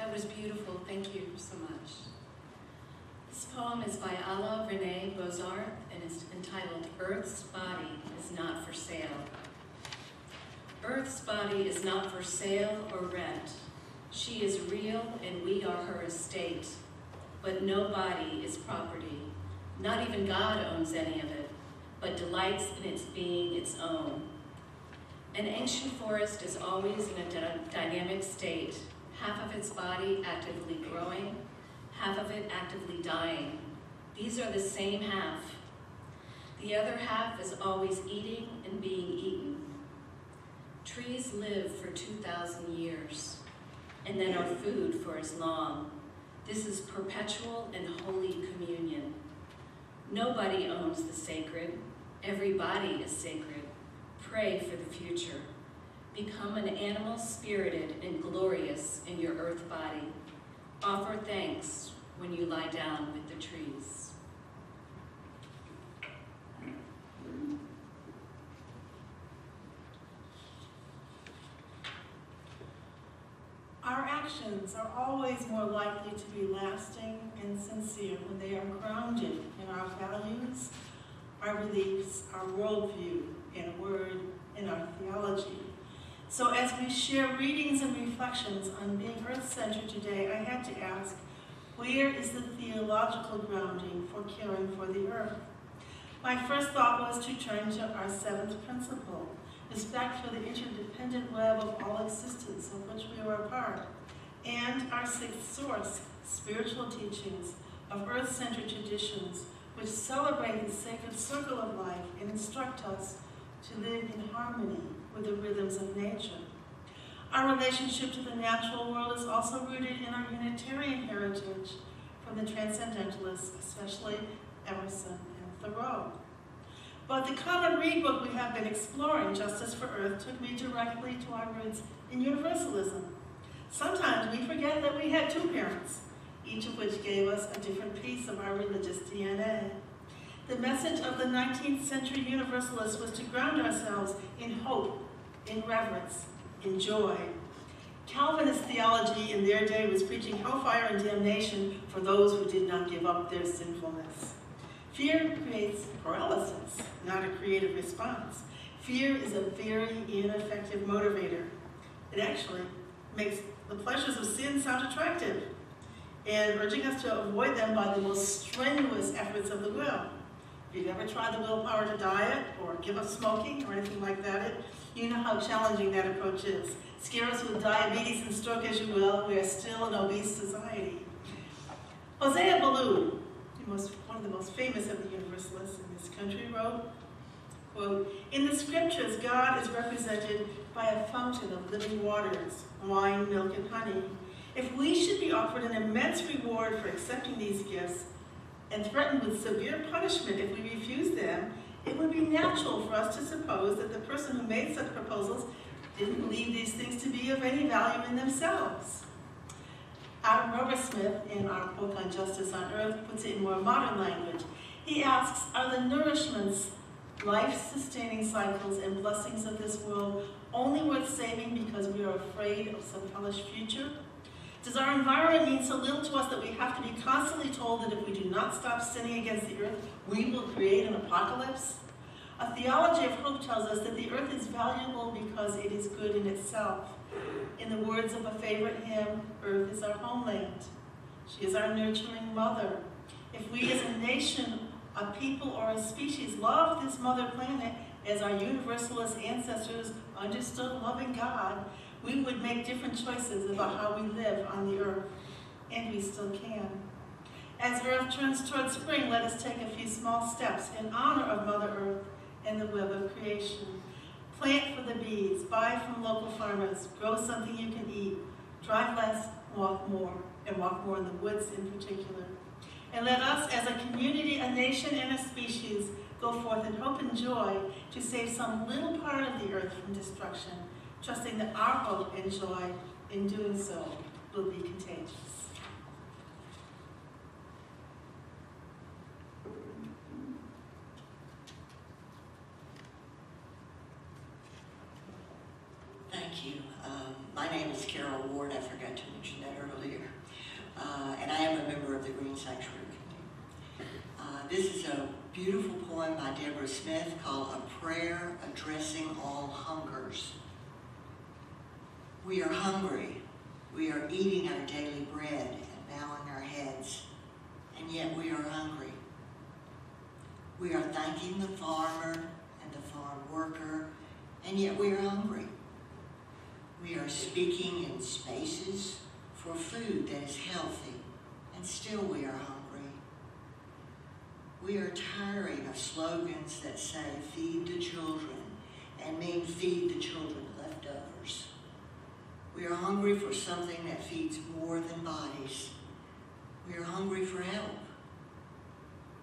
That was beautiful. Thank you so much. This poem is by Ala Renee Bozarth and is entitled Earth's Body is Not for Sale. Earth's body is not for sale or rent. She is real and we are her estate. But no body is property. Not even God owns any of it, but delights in its being its own. An ancient forest is always in a dynamic state, half of its body actively growing, half of it actively dying. These are the same half. The other half is always eating and being eaten. Trees live for 2,000 years, and then are food for as long. This is perpetual and holy communion. Nobody owns the sacred. Every body is sacred. Pray for the future. Become an animal spirited and glorious in your earth body. Offer thanks when you lie down with the trees. Our actions are always more likely to be lasting and sincere when they are grounded in our values, our beliefs, our worldview, in a word, in our theology. So as we share readings and reflections on being earth-centered today, I had to ask, where is the theological grounding for caring for the earth? My first thought was to turn to our seventh principle, respect for the interdependent web of all existence of which we are a part, and our sixth source, spiritual teachings of earth-centered traditions which celebrate the sacred circle of life and instruct us to live in harmony with the rhythms of nature. Our relationship to the natural world is also rooted in our Unitarian heritage from the Transcendentalists, especially Emerson and Thoreau. But the common read book we have been exploring, Justice for Earth, took me directly to our roots in universalism. Sometimes we forget that we had two parents, each of which gave us a different piece of our religious DNA. The message of the 19th century Universalists was to ground ourselves in hope, in reverence, in joy. Calvinist theology in their day was preaching hellfire and damnation for those who did not give up their sinfulness. Fear creates paralysis, not a creative response. Fear is a very ineffective motivator. It actually makes the pleasures of sin sound attractive, and urging us to avoid them by the most strenuous efforts of the will. If you've ever tried the willpower to diet or give up smoking or anything like that, you know how challenging that approach is. Scare us with diabetes and stroke as you will, we are still an obese society. Hosea Ballou, one of the most famous of the Universalists in this country, wrote, quote, "In the scriptures, God is represented by a fountain of living waters, wine, milk, and honey. If we should be offered an immense reward for accepting these gifts and threatened with severe punishment if we refuse them, it would be natural for us to suppose that the person who made such proposals didn't believe these things to be of any value in themselves." Adam Robersmith, in our book on Justice on Earth, puts it in more modern language. He asks, are the nourishments, life-sustaining cycles, and blessings of this world only worth saving because we are afraid of some hellish future? Does our environment mean so little to us that we have to be constantly told that if we do not stop sinning against the earth, we will create an apocalypse? A theology of hope tells us that the earth is valuable because it is good in itself. In the words of a favorite hymn, earth is our homeland. She is our nurturing mother. If we as a nation, a people, or a species love this mother planet as our Universalist ancestors understood loving God, we would make different choices about how we live on the earth, and we still can. As Earth turns towards spring, let us take a few small steps in honor of Mother Earth and the web of creation. Plant for the bees, buy from local farmers, grow something you can eat, drive less, walk more, and walk more in the woods in particular. And let us, as a community, a nation, and a species, go forth in hope and joy to save some little part of the earth from destruction, trusting that our hope and joy in doing so will be contagious. Thank you. My name is Carol Ward. I forgot to mention that earlier. And I am a member of the Green Sanctuary Committee. This is a beautiful poem by Deborah Smith called A Prayer Addressing All Hungers. We are hungry. We are eating our daily bread and bowing our heads, and yet we are hungry. We are thanking the farmer and the farm worker, and yet we are hungry. We are speaking in spaces for food that is healthy, and still we are hungry. We are tiring of slogans that say, feed the children, and mean feed the children leftovers. We are hungry for something that feeds more than bodies. We are hungry for help.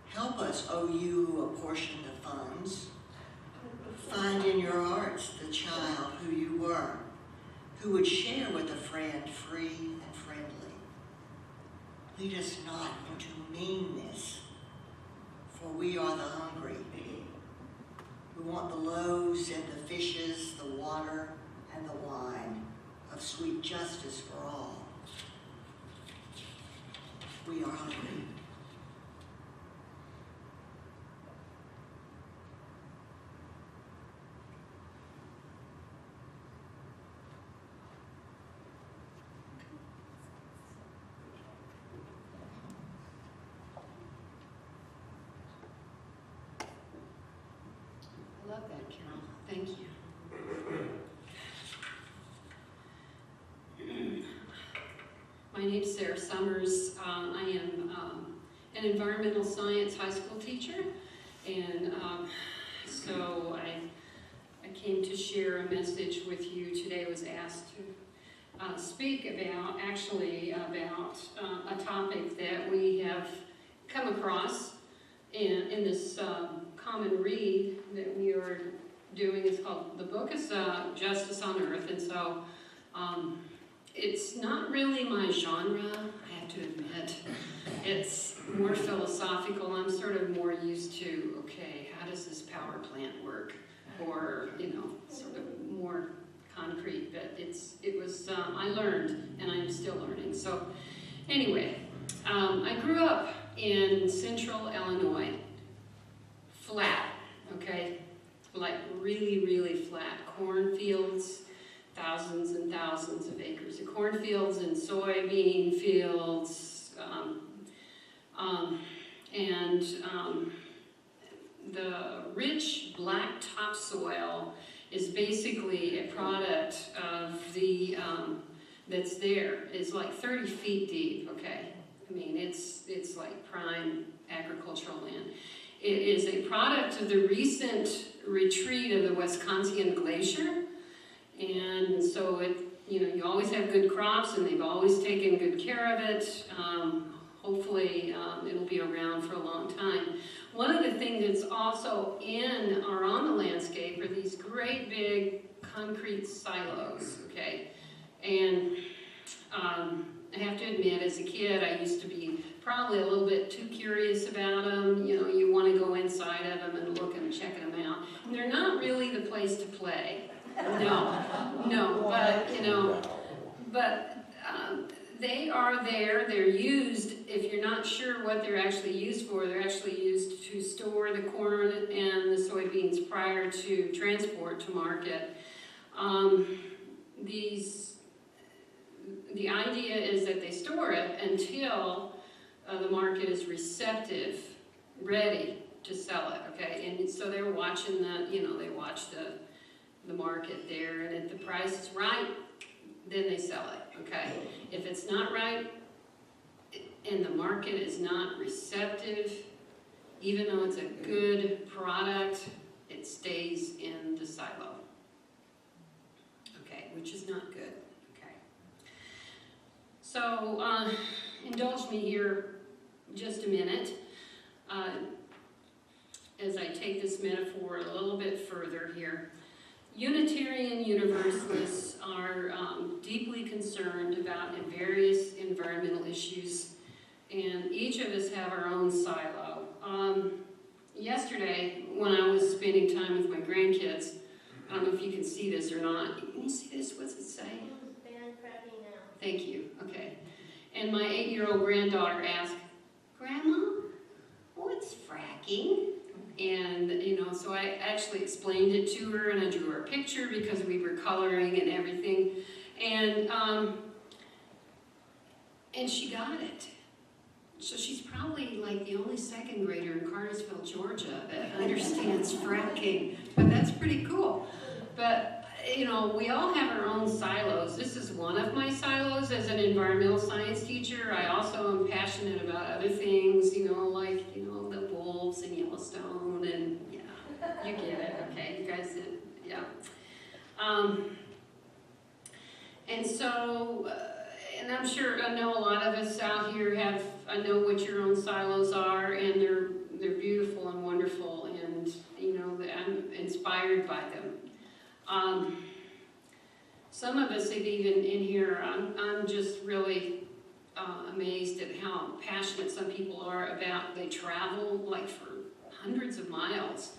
Help us, O you who apportion the funds. Find in your hearts the child who you were, who would share with a friend free and friendly. Lead us not into meanness, for we are the hungry. We want the loaves and the fishes, the water and the wine of sweet justice for all. We are hungry. I love that, Carol. Thank you. My name's Sarah Summers. I am an environmental science high school teacher, and so I came to share a message with you today. I was asked to speak about a topic that we have come across in this common read that we are doing. It's called, the book is Justice on Earth, and so it's not really my genre, I have to admit. It's more philosophical. I'm sort of more used to, okay, how does this power plant work? Or, sort of more concrete, but I learned, and I'm still learning. So anyway, I grew up in central Illinois, flat, okay? Like really, really flat. Cornfields, thousands and thousands of acres of cornfields and soybean fields, the rich black topsoil is basically a product of the that's there. It's like 30 feet deep, okay? I mean, it's like prime agricultural land. It is a product of the recent retreat of the Wisconsin Glacier, and so you always have good crops, and they've always taken good care of it. Hopefully, it'll be around for a long time. One of the things that's also on the landscape are these great big concrete silos, okay? And I have to admit, as a kid, I used to be probably a little bit too curious about them. You want to go inside of them and look and check them out. And they're not really the place to play. No, but they are there. They're used. If you're not sure what they're actually used for, they're actually used to store the corn and the soybeans prior to transport to market. The idea is that they store it until the market is receptive, ready to sell it. Okay, and so they're watching they watch the market there, and if the price is right, then they sell it, okay? If it's not right, and the market is not receptive, even though it's a good product, it stays in the silo, okay, which is not good, okay? So, indulge me here just a minute as I take this metaphor a little bit further here. Unitarian Universalists are deeply concerned about various environmental issues, and each of us have our own silo. Yesterday, when I was spending time with my grandkids, I don't know if you can see this or not. Can you see this? What's it say? Thank you. Okay. And my 8-year-old granddaughter asked, Grandma, what's fracking? And, so I actually explained it to her, and I drew her a picture because we were coloring and everything. And she got it. So she's probably like the only second grader in Cartersville, Georgia that understands fracking. But that's pretty cool. But, we all have our own silos. This is one of my silos as an environmental science teacher. I also am passionate about other things, like, the wolves in Yellowstone, and yeah, you get it, okay? You guys did, yeah. And so, and I'm sure, I know a lot of us out here I know what your own silos are, and they're beautiful and wonderful, and, I'm inspired by them. Some of us have even in here, I'm just really amazed at how passionate some people are about, they travel like for hundreds of miles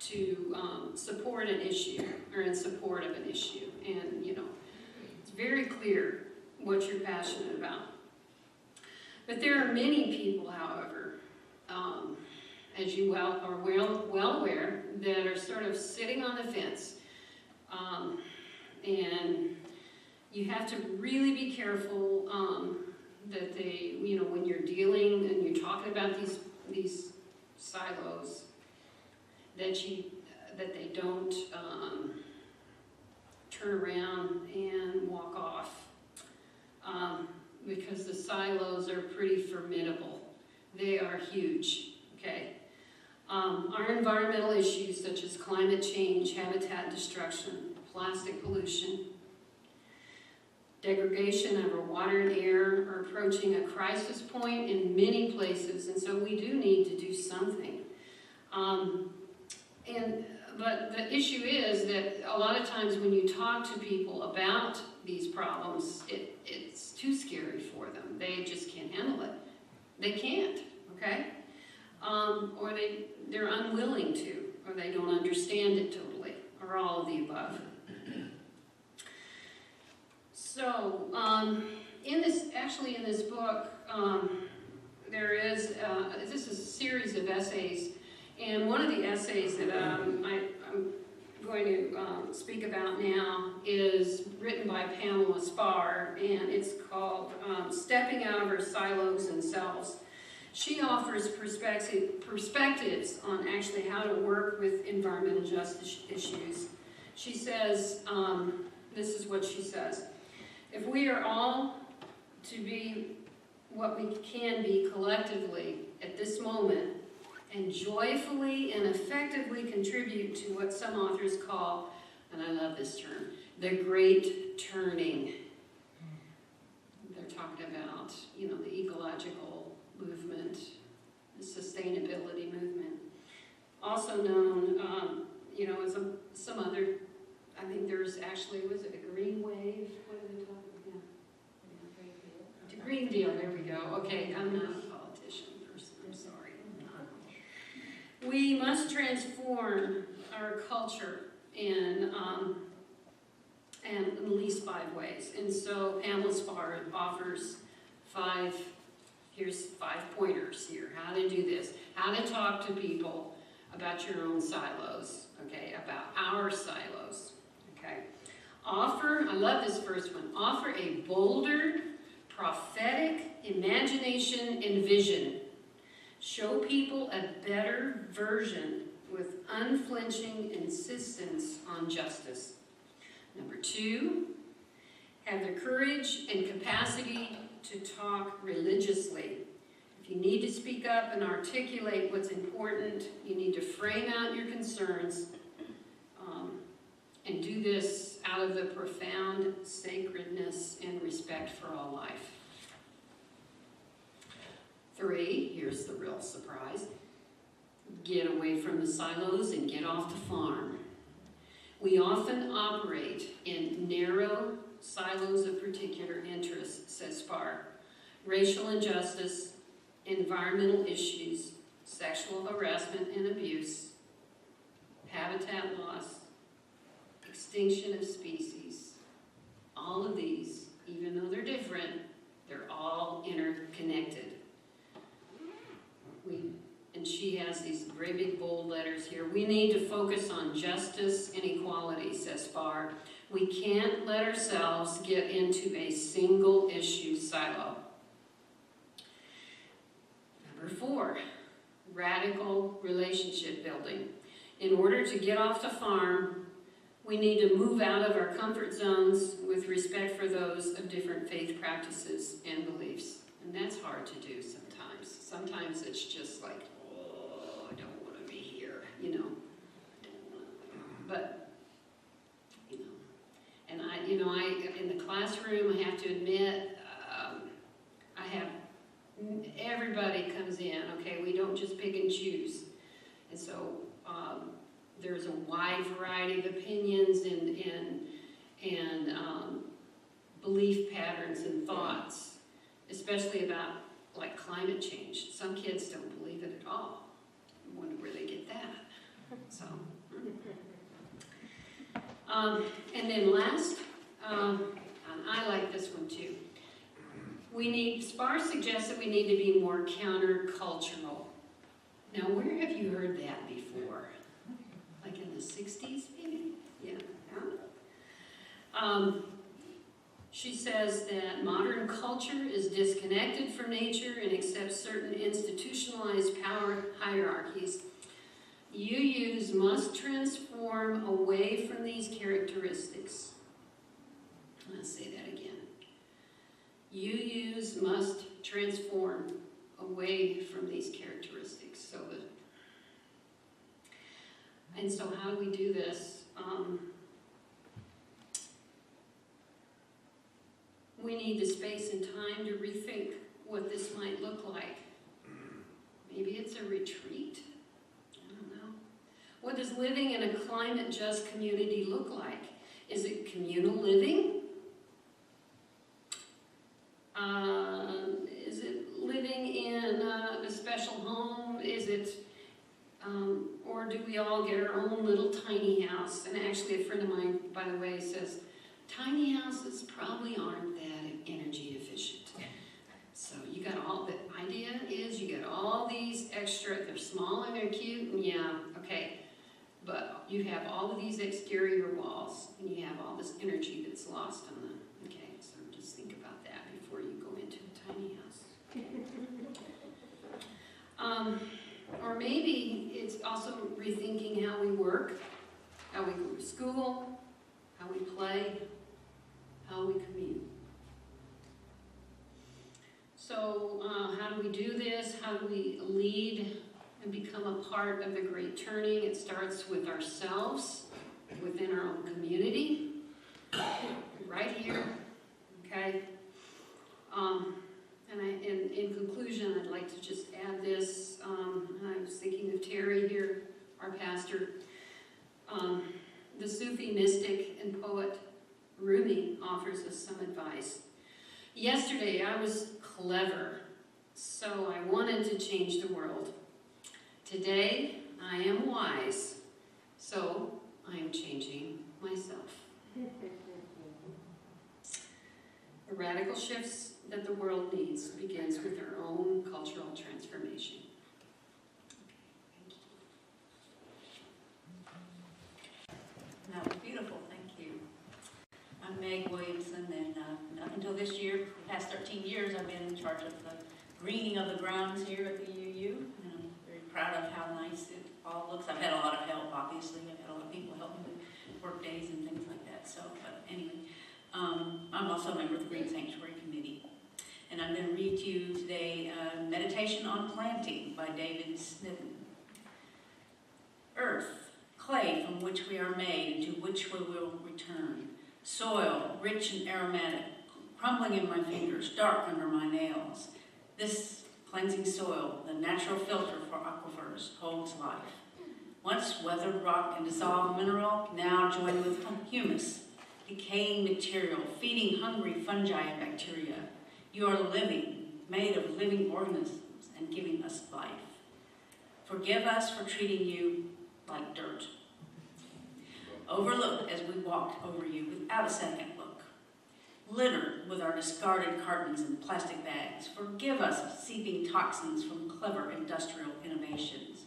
to support an issue, or in support of an issue. And, it's very clear what you're passionate about. But there are many people, however, as you are well aware, that are sort of sitting on the fence. And you have to really be careful that they, when you're dealing and you're talking about these silos, that they don't turn around and walk off, because the silos are pretty formidable. They are huge, okay? Our environmental issues such as climate change, habitat destruction, plastic pollution, degradation of our water and air are approaching a crisis point in many places, and so we do need to do something. But the issue is that a lot of times when you talk to people about these problems, it's too scary for them. They just can't handle it. They can't, okay? Or they're unwilling to, or they don't understand it totally, or all of the above. So, in this book, there is, this is a series of essays, and one of the essays that I'm going to speak about now is written by Pamela Spar, and it's called Stepping Out of Our Silos and Selves. She offers perspectives on actually how to work with environmental justice issues. She says, this is what she says: if we are all to be what we can be collectively at this moment, and joyfully and effectively contribute to what some authors call, and I love this term, the great turning. They're talking about, the ecological movement, the sustainability movement. Also known, as some other, I think there's actually, was it a green wave? What are they talking about? Yeah. Green Deal, there we go. Okay, I'm not a politician person, I'm sorry. We must transform our culture in at least 5 ways. And so Pamela Spar offers 5 pointers here, how to do this, how to talk to people about your own silos, okay, about our silos, okay. I love this first one, offer a bolder, prophetic imagination and vision. Show people a better version with unflinching insistence on justice. Number 2, have the courage and capacity to talk religiously. If you need to speak up and articulate what's important, you need to frame out your concerns and do this out of the profound sacredness and respect for all life. 3, here's the real surprise: get away from the silos and get off the farm. We often operate in narrow silos of particular interests, says Spar. Racial injustice, environmental issues, sexual harassment and abuse, habitat loss, extinction of species. All of these, even great big bold letters here. We need to focus on justice and equality, says Spar. We can't let ourselves get into a single issue silo. Number 4, radical relationship building. In order to get off the farm, we need to move out of our comfort zones with respect for those of different faith practices and beliefs. And that's hard to do sometimes. Sometimes it's just like, oh, I don't want to be here, you know. But, you know, and in the classroom, I have to admit, everybody comes in, okay? We don't just pick and choose. And so there's a wide variety of opinions and belief patterns and thoughts, especially about like climate change. Some kids don't believe it at all. I wonder where they get that. So, and then last, and I like this one too. Spar suggests that we need to be more countercultural. Now, where have you heard that before? Like in the 60s, maybe? Yeah. She says that modern culture is disconnected from nature and accepts certain institutionalized power hierarchies. UUs must transform away from these characteristics. Let's say that again. UUs must transform away from these characteristics. And so how do we do this? We need the space and time to rethink what this might look like. Maybe it's a retreat. I don't know. What does living in a climate-just community look like? Is it communal living? Is it living in a special home? Is it, or do we all get our own little tiny house? And actually a friend of mine, by the way, says, tiny houses probably aren't that energy efficient. So you got the idea is you got all these extra, they're small and they're cute, and yeah, okay. But you have all of these exterior walls, and you have all this energy that's lost on them. Okay, so just think about that before you go into a tiny house. Or maybe it's also rethinking how we work, how we go to school, how we play, how we commute. So how do we do this? How do we lead and become a part of the great turning? It starts with ourselves, within our own community, right here, okay? And in conclusion, I'd like to just add this. I was thinking of Terry here, our pastor. The Sufi mystic and poet Rumi offers us some advice. Yesterday I was clever, so I wanted to change the world. Today I am wise, so I am changing myself. The radical shifts that the world needs begins with our own cultural transformation. That was beautiful, thank you. I'm Meg Williamson, and up until this year, the past 13 years, I've been in charge of the greening of the grounds here at the UU, and I'm very proud of how nice it all looks. I've had a lot of help, obviously. I've had a lot of people help me with work days and things like that. So, but anyway, I'm also a member of the Green Sanctuary Committee, and I'm going to read to you today Meditation on Planting by David Snitten. Earth, clay from which we are made, and to which we will return. Soil, rich and aromatic, crumbling in my fingers, dark under my nails. This cleansing soil, the natural filter for aquifers, holds life. Once weathered rock and dissolved mineral, now joined with humus, decaying material, feeding hungry fungi and bacteria. You are living, made of living organisms, and giving us life. Forgive us for treating you like dirt. Overlooked as we walked over you without a second look. Littered with our discarded cartons and plastic bags. Forgive us of seeping toxins from clever industrial innovations.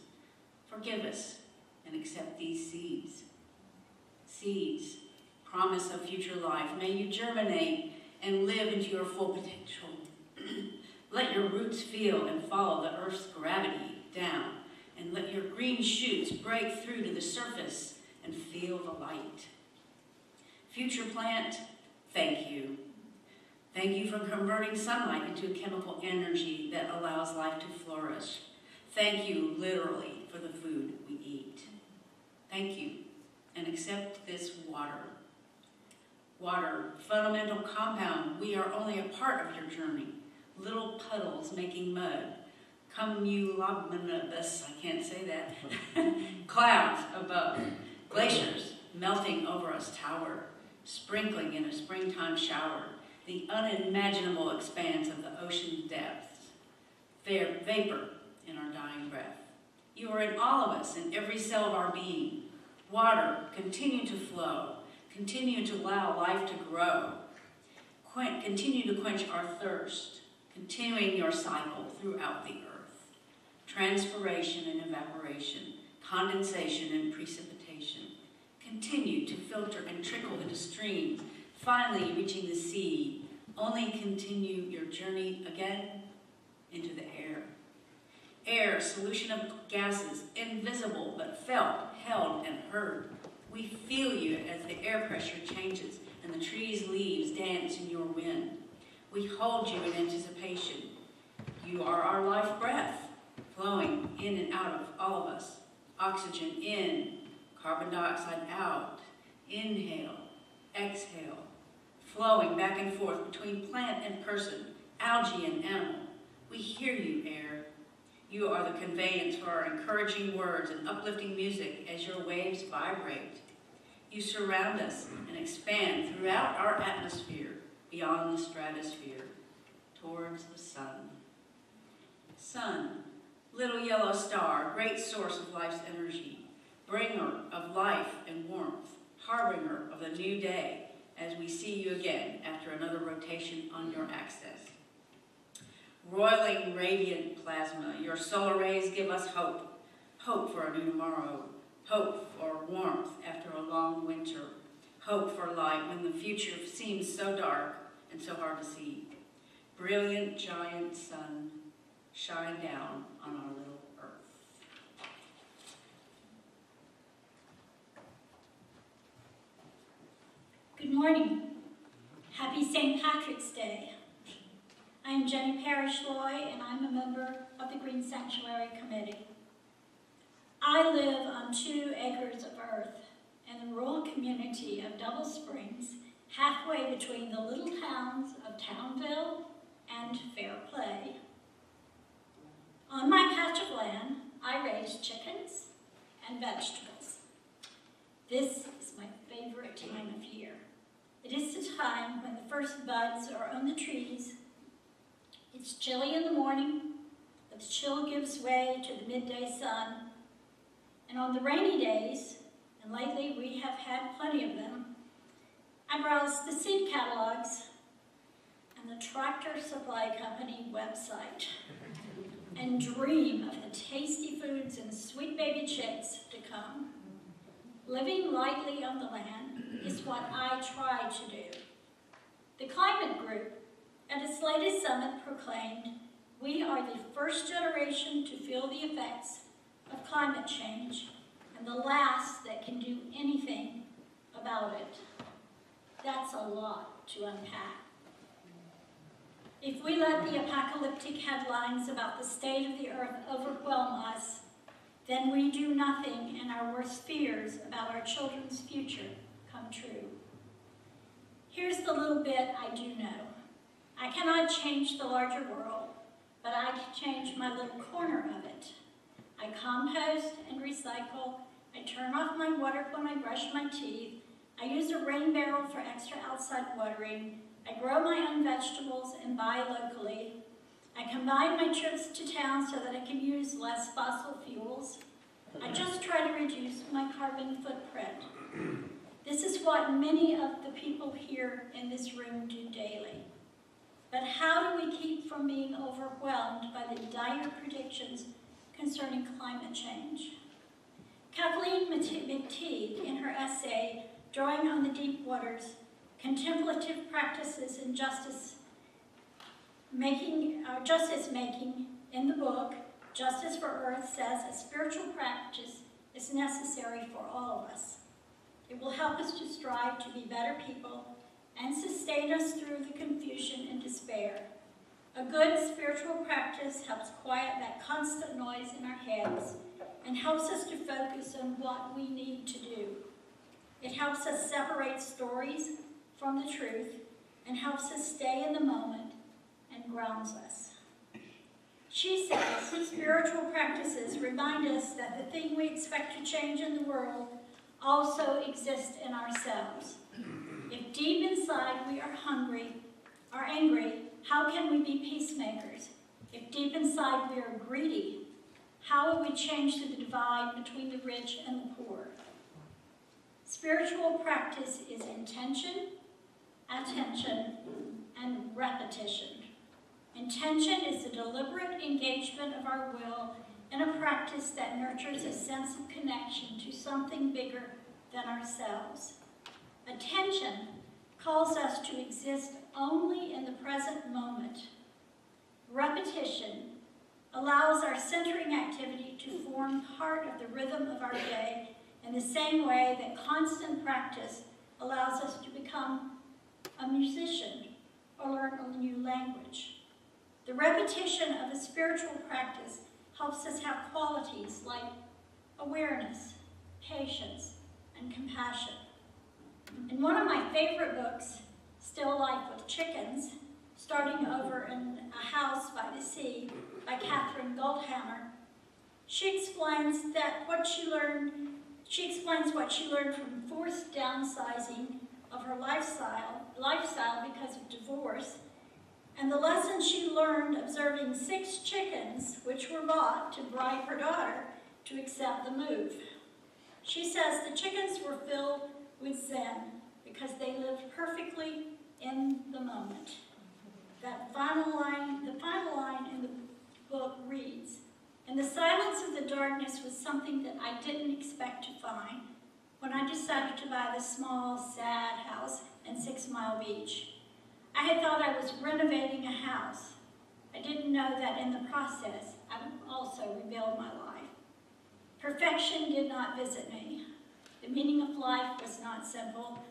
Forgive us and accept these seeds. Seeds, promise of future life. May you germinate and live into your full potential. Let your roots feel and follow the earth's gravity down, and let your green shoots break through to the surface and feel the light. Future plant, thank you. Thank you for converting sunlight into a chemical energy that allows life to flourish. Thank you, literally, for the food we eat. Thank you, and accept this water. Water, fundamental compound, we are only a part of your journey. Little puddles making mud. Cumulonimbus, I can't say that. Clouds above. Glaciers melting over us tower. Sprinkling in a springtime shower. The unimaginable expanse of the ocean's depths. Vapor in our dying breath. You are in all of us, in every cell of our being. Water, continue to flow. Continue to allow life to grow. Continue to quench our thirst. Continuing your cycle throughout the earth. Transpiration and evaporation. Condensation and precipitation. Continue to filter and trickle into streams, finally reaching the sea. Only continue your journey again into the air. Air, solution of gases, invisible but felt, held, and heard. We feel you as the air pressure changes and the trees' leaves dance in your wind. We hold you in anticipation. You are our life breath, flowing in and out of all of us. Oxygen in, carbon dioxide out. Inhale, exhale, flowing back and forth between plant and person, algae and animal. We hear you, air. You are the conveyance for our encouraging words and uplifting music as your waves vibrate. You surround us and expand throughout our atmosphere, beyond the stratosphere, towards the sun. Sun, little yellow star, great source of life's energy, bringer of life and warmth, harbinger of the new day, as we see you again after another rotation on your axis. Roiling radiant plasma, your solar rays give us hope. Hope for a new tomorrow. Hope for warmth after a long winter. Hope for light when the future seems so dark and so hard to see. Brilliant giant sun, shine down on our little earth. Good morning. Happy St. Patrick's Day. I am Jenny Parrish-Loy, and I'm a member of the Green Sanctuary Committee. I live on 2 acres of earth in the rural community of Double Springs, halfway between the little towns of Townville and Fairplay. On my patch of land, I raise chickens and vegetables. This is my favorite time of year. It is the time when the first buds are on the trees. It's chilly in the morning, but the chill gives way to the midday sun. And on the rainy days, and lately we have had plenty of them, I browse the seed catalogs and the Tractor Supply Company website and dream of the tasty foods and sweet baby chicks to come. Living lightly on the land is what I try to do. The Climate Group at its latest summit proclaimed, we are the first generation to feel the effects of climate change and the last that can do anything about it. That's a lot to unpack. If we let the apocalyptic headlines about the state of the earth overwhelm us, then we do nothing and our worst fears about our children's future come true. Here's the little bit I do know. I cannot change the larger world, but I can change my little corner of it. I compost and recycle. I turn off my water when I brush my teeth. I use a rain barrel for extra outside watering. I grow my own vegetables and buy locally. I combine my trips to town so that I can use less fossil fuels. I just try to reduce my carbon footprint. This is what many of the people here in this room do daily. But how do we keep from being overwhelmed by the dire predictions concerning climate change? Teague in her essay, Drawing on the Deep Waters, Contemplative Practices in Justice Making in the book, Justice for Earth says a spiritual practice is necessary for all of us. It will help us to strive to be better people and sustain us through the confusion and despair. A good spiritual practice helps quiet that constant noise in our heads and helps us to focus on what we need to do. It helps us separate stories from the truth and helps us stay in the moment and grounds us. She says spiritual practices remind us that the thing we expect to change in the world also exists in ourselves. If deep inside we are angry, how can we be peacemakers? If deep inside we are greedy, how will we change the divide between the rich and the poor? Spiritual practice is intention, attention, and repetition. Intention is the deliberate engagement of our will in a practice that nurtures a sense of connection to something bigger than ourselves. Attention calls us to exist only in the present moment. Repetition allows our centering activity to form part of the rhythm of our day in the same way that constant practice allows us to become a musician or learn a new language. The repetition of a spiritual practice helps us have qualities like awareness, patience, and compassion. In one of my favorite books, Still Life with Chickens, Starting Over in a House by the Sea by Catherine Goldhammer, she explains what she learned from forced downsizing of her lifestyle because of divorce, and the lesson she learned observing 6 chickens which were bought to bribe her daughter to accept the move. She says the chickens were filled with Zen because they lived perfectly in the moment. The final line in the book reads, "In the silence of the darkness was something that I didn't expect to find when I decided to buy the small, sad house in 6 Mile Beach. I had thought I was renovating a house. I didn't know that in the process, I would also rebuild my life. Perfection did not visit me. The meaning of life was not simple.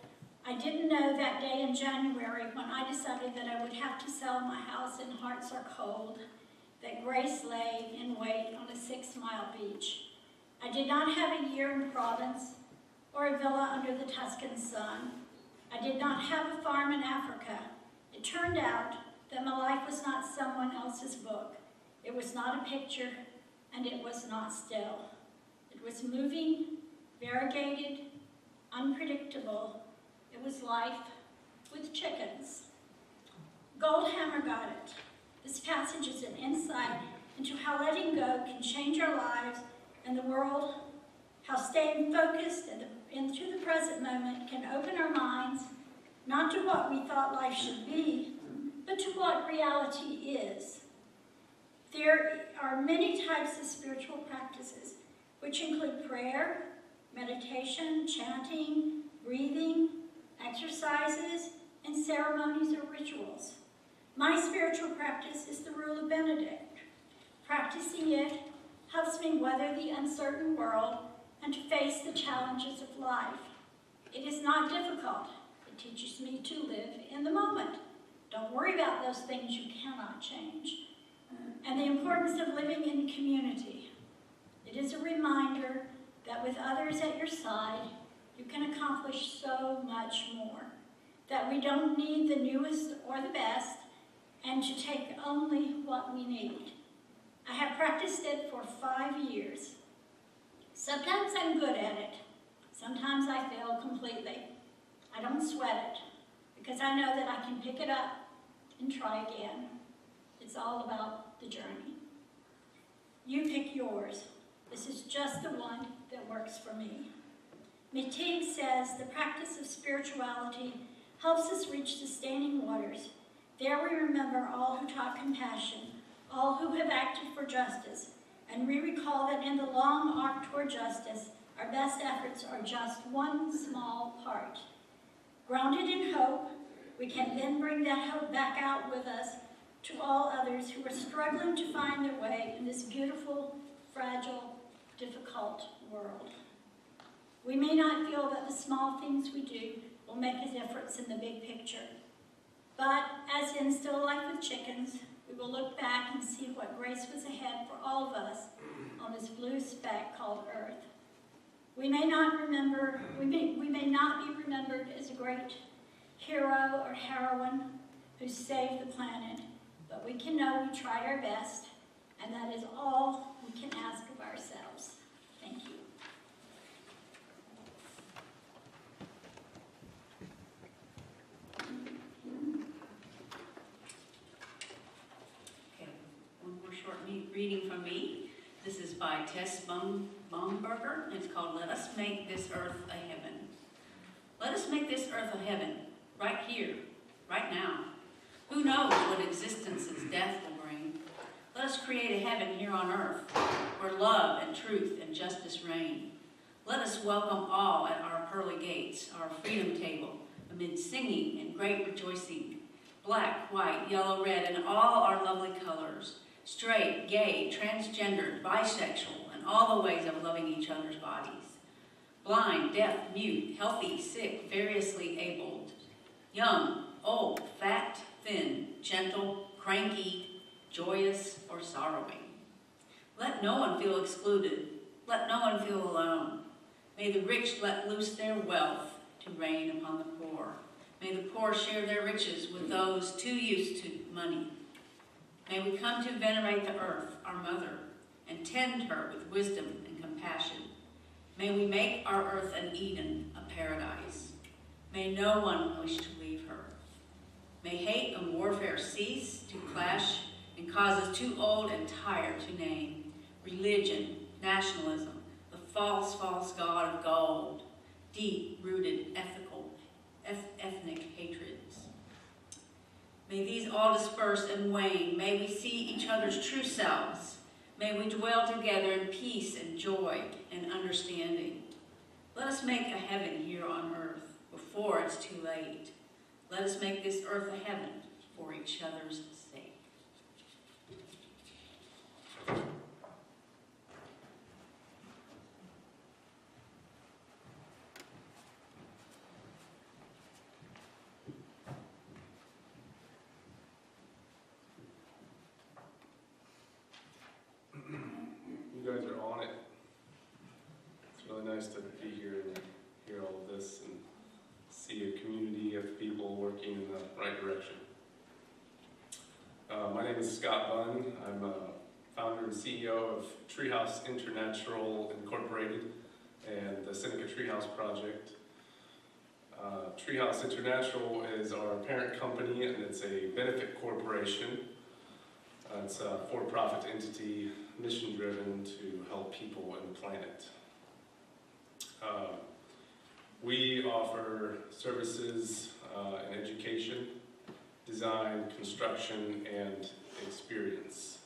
I didn't know that day in January when I decided that I would have to sell my house in Hearts Are Cold, that grace lay in wait on a 6 Mile Beach. I did not have a year in Provence or a villa under the Tuscan sun. I did not have a farm in Africa. It turned out that my life was not someone else's book. It was not a picture, and it was not still. It was moving, variegated, unpredictable. It was life with chickens." Goldhammer got it. This passage is an insight into how letting go can change our lives and the world, how staying focused into the present moment can open our minds not to what we thought life should be, but to what reality is. There are many types of spiritual practices, which include prayer, meditation, chanting, breathing, exercises, and ceremonies or rituals. My spiritual practice is the Rule of Benedict. Practicing it helps me weather the uncertain world and to face the challenges of life. It is not difficult. It teaches me to live in the moment. Don't worry about those things you cannot change. And the importance of living in community. It is a reminder that with others at your side, you can accomplish so much more. That we don't need the newest or the best, and to take only what we need. I have practiced it for 5 years. Sometimes I'm good at it. Sometimes I fail completely. I don't sweat it, because I know that I can pick it up and try again. It's all about the journey. You pick yours. This is just the one that works for me. Teague says the practice of spirituality helps us reach sustaining waters. There we remember all who taught compassion, all who have acted for justice, and we recall that in the long arc toward justice, our best efforts are just one small part. Grounded in hope, we can then bring that hope back out with us to all others who are struggling to find their way in this beautiful, fragile, difficult world. We may not feel that the small things we do will make a difference in the big picture, but as in Still Life with Chickens, we will look back and see what grace was ahead for all of us on this blue speck called Earth. We may not be remembered as a great hero or heroine who saved the planet, but we can know we tried our best, and that is all we can ask of ourselves. Thank you. Okay, one more short reading from me. This is by Tess Baumberger. It's called Let Us Make This Earth a Heaven. Let us make this earth a heaven, right here, right now. Who knows what existence's death will bring? Let us create a heaven here on earth, where love and truth and justice reign. Let us welcome all at our pearly gates, our freedom table, amid singing and great rejoicing. Black, white, yellow, red, and all our lovely colors. Straight, gay, transgendered, bisexual, and all the ways of loving each other's bodies. Blind, deaf, mute, healthy, sick, variously abled. Young, old, fat, thin, gentle, cranky, joyous, or sorrowing. Let no one feel excluded. Let no one feel alone. May the rich let loose their wealth to rain upon the poor. May the poor share their riches with those too used to money. May we come to venerate the earth, our mother, and tend her with wisdom and compassion. May we make our earth an Eden, a paradise. May no one wish to leave her. May hate and warfare cease to clash in causes too old and tired to name. Religion, nationalism, the false god of gold, deep-rooted ethnic hatreds. May these all disperse and wane. May we see each other's true selves. May we dwell together in peace and joy and understanding. Let us make a heaven here on earth before it's too late. Let us make this earth a heaven for each other's sake. You guys are on it. It's really nice to be here and hear all of this and see a community of people working in the right direction. My name is Scott Bunn. I'm founder and CEO of Treehouse International Incorporated and the Seneca Treehouse Project. Treehouse International is our parent company, and it's a benefit corporation. It's a for-profit entity, mission-driven to help people and the planet. We offer services in education, design, construction, and experience.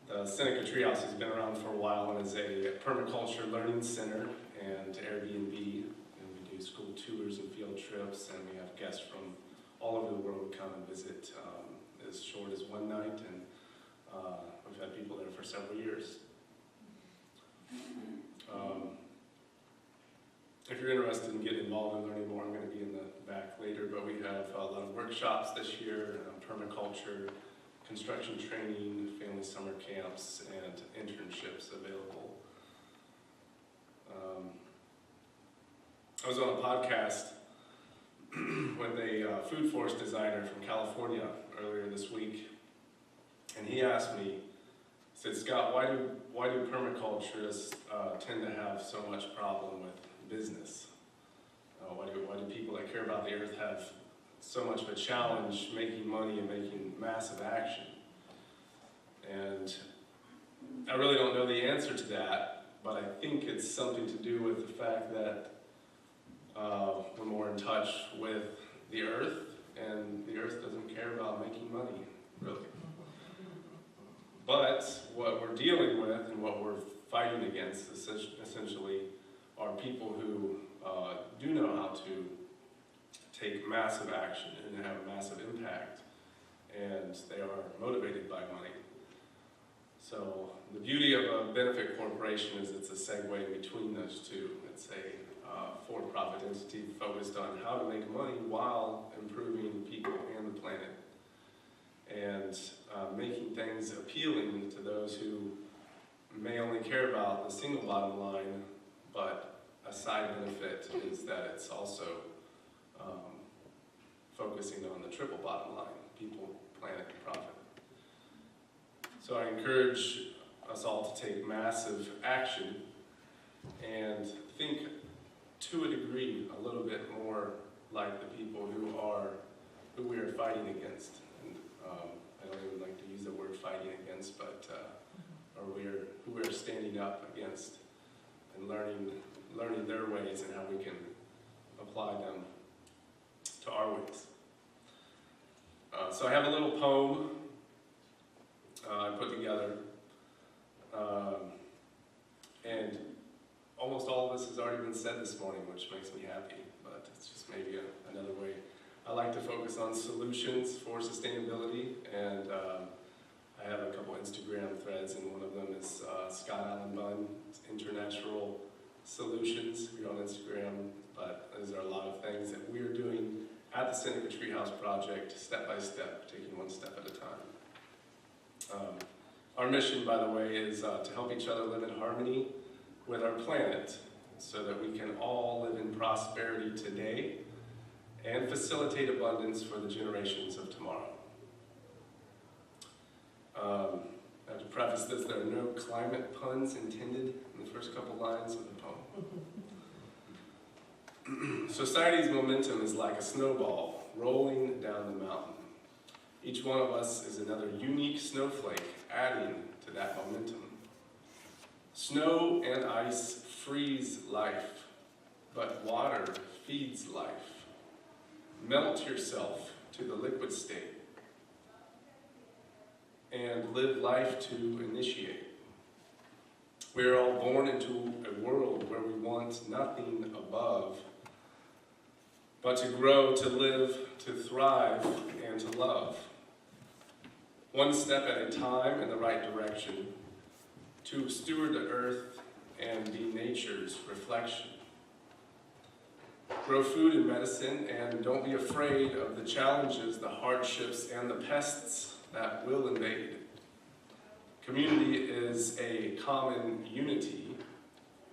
The Seneca Treehouse has been around for a while and is a permaculture learning center and Airbnb. And we do school tours and field trips, and we have guests from all over the world come and visit as short as one night, and we've had people there for several years. If you're interested in getting involved and learning more, I'm going to be in the back later, but we have a lot of workshops this year, permaculture, construction training, family summer camps, and internships available. I was on a podcast with a food forest designer from California earlier this week, and he asked me, he said, Scott, why do permaculturists tend to have so much problem with business? Why do people that care about the earth have so much of a challenge making money and making massive action? And I really don't know the answer to that, but I think it's something to do with the fact that we're more in touch with the earth, and the earth doesn't care about making money, really. But what we're dealing with and what we're fighting against essentially are people who do know how to take massive action and have a massive impact, and they are motivated by money. So the beauty of a benefit corporation is it's a segue between those two. It's a for-profit entity focused on how to make money while improving people and the planet, and making things appealing to those who may only care about the single bottom line, but a side benefit is that it's also focusing on the triple bottom line: people, planet, and profit. So I encourage us all to take massive action and think, to a degree, a little bit more like the people who we are fighting against. And I don't even like to use the word fighting against, but who we are standing up against and learning their ways and how we can apply them to our ways. So I have a little poem I put together, and almost all of this has already been said this morning, which makes me happy, but it's just maybe another way. I like to focus on solutions for sustainability, and I have a couple Instagram threads, and one of them is Scott Allen Bunn, International Solutions. We're on Instagram, but those are a lot of things that we're doing at the Seneca Treehouse Project, step by step, taking one step at a time. Our mission, by the way, is to help each other live in harmony with our planet so that we can all live in prosperity today and facilitate abundance for the generations of tomorrow. I have to preface this, there are no climate puns intended in the first couple lines of the poem. Society's momentum is like a snowball rolling down the mountain. Each one of us is another unique snowflake adding to that momentum. Snow and ice freeze life, but water feeds life. Melt yourself to the liquid state and live life to initiate. We are all born into a world where we want nothing above, but to grow, to live, to thrive, and to love. One step at a time in the right direction, to steward the earth and be nature's reflection. Grow food and medicine, and don't be afraid of the challenges, the hardships, and the pests that will invade. Community is a common unity.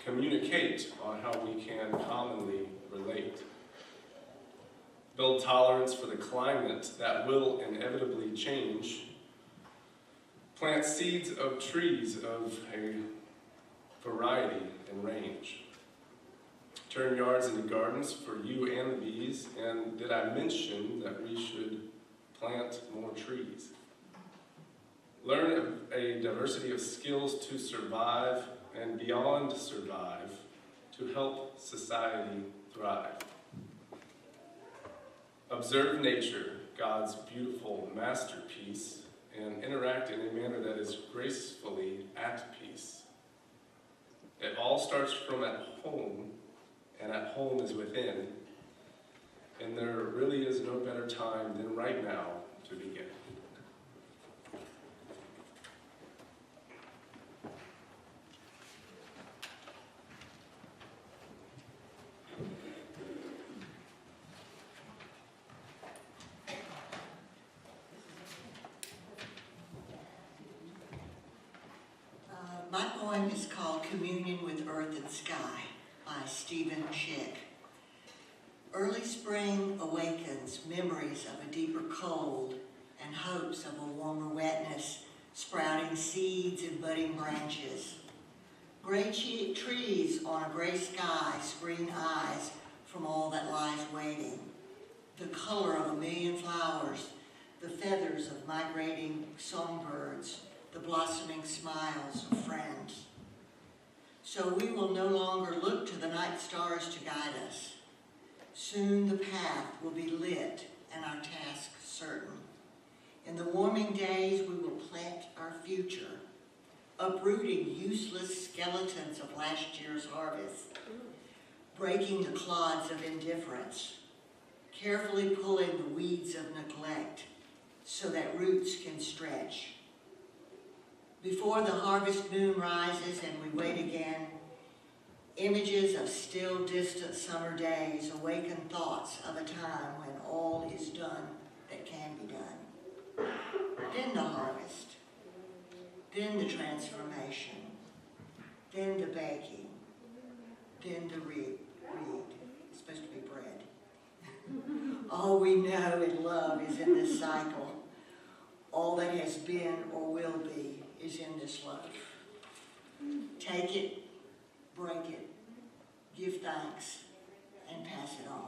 Communicate on how we can commonly relate. Build tolerance for the climate that will inevitably change. Plant seeds of trees of a variety and range. Turn yards into gardens for you and the bees. And did I mention that we should plant more trees? Learn a diversity of skills to survive and beyond survive to help society thrive. Observe nature, God's beautiful masterpiece, and interact in a manner that is gracefully at peace. It all starts from at home, and at home is within, and there really is no better time than right now to begin. My poem is called Communion with Earth and Sky by Stephen Schick. Early spring awakens memories of a deeper cold and hopes of a warmer wetness, sprouting seeds and budding branches. Gray trees on a gray sky screen eyes from all that lies waiting. The color of a million flowers, the feathers of migrating songbirds, the blossoming smiles of friends. So we will no longer look to the night stars to guide us. Soon the path will be lit and our task certain. In the warming days we will plant our future, uprooting useless skeletons of last year's harvest, breaking the clods of indifference, carefully pulling the weeds of neglect so that roots can stretch. Before the harvest moon rises and we wait again, images of still distant summer days awaken thoughts of a time when all is done that can be done. Then the harvest, then the transformation, then the baking, then the reed. It's supposed to be bread. All we know and love is in this cycle. All that has been or will be is in this love. Take it, break it, give thanks, and pass it on.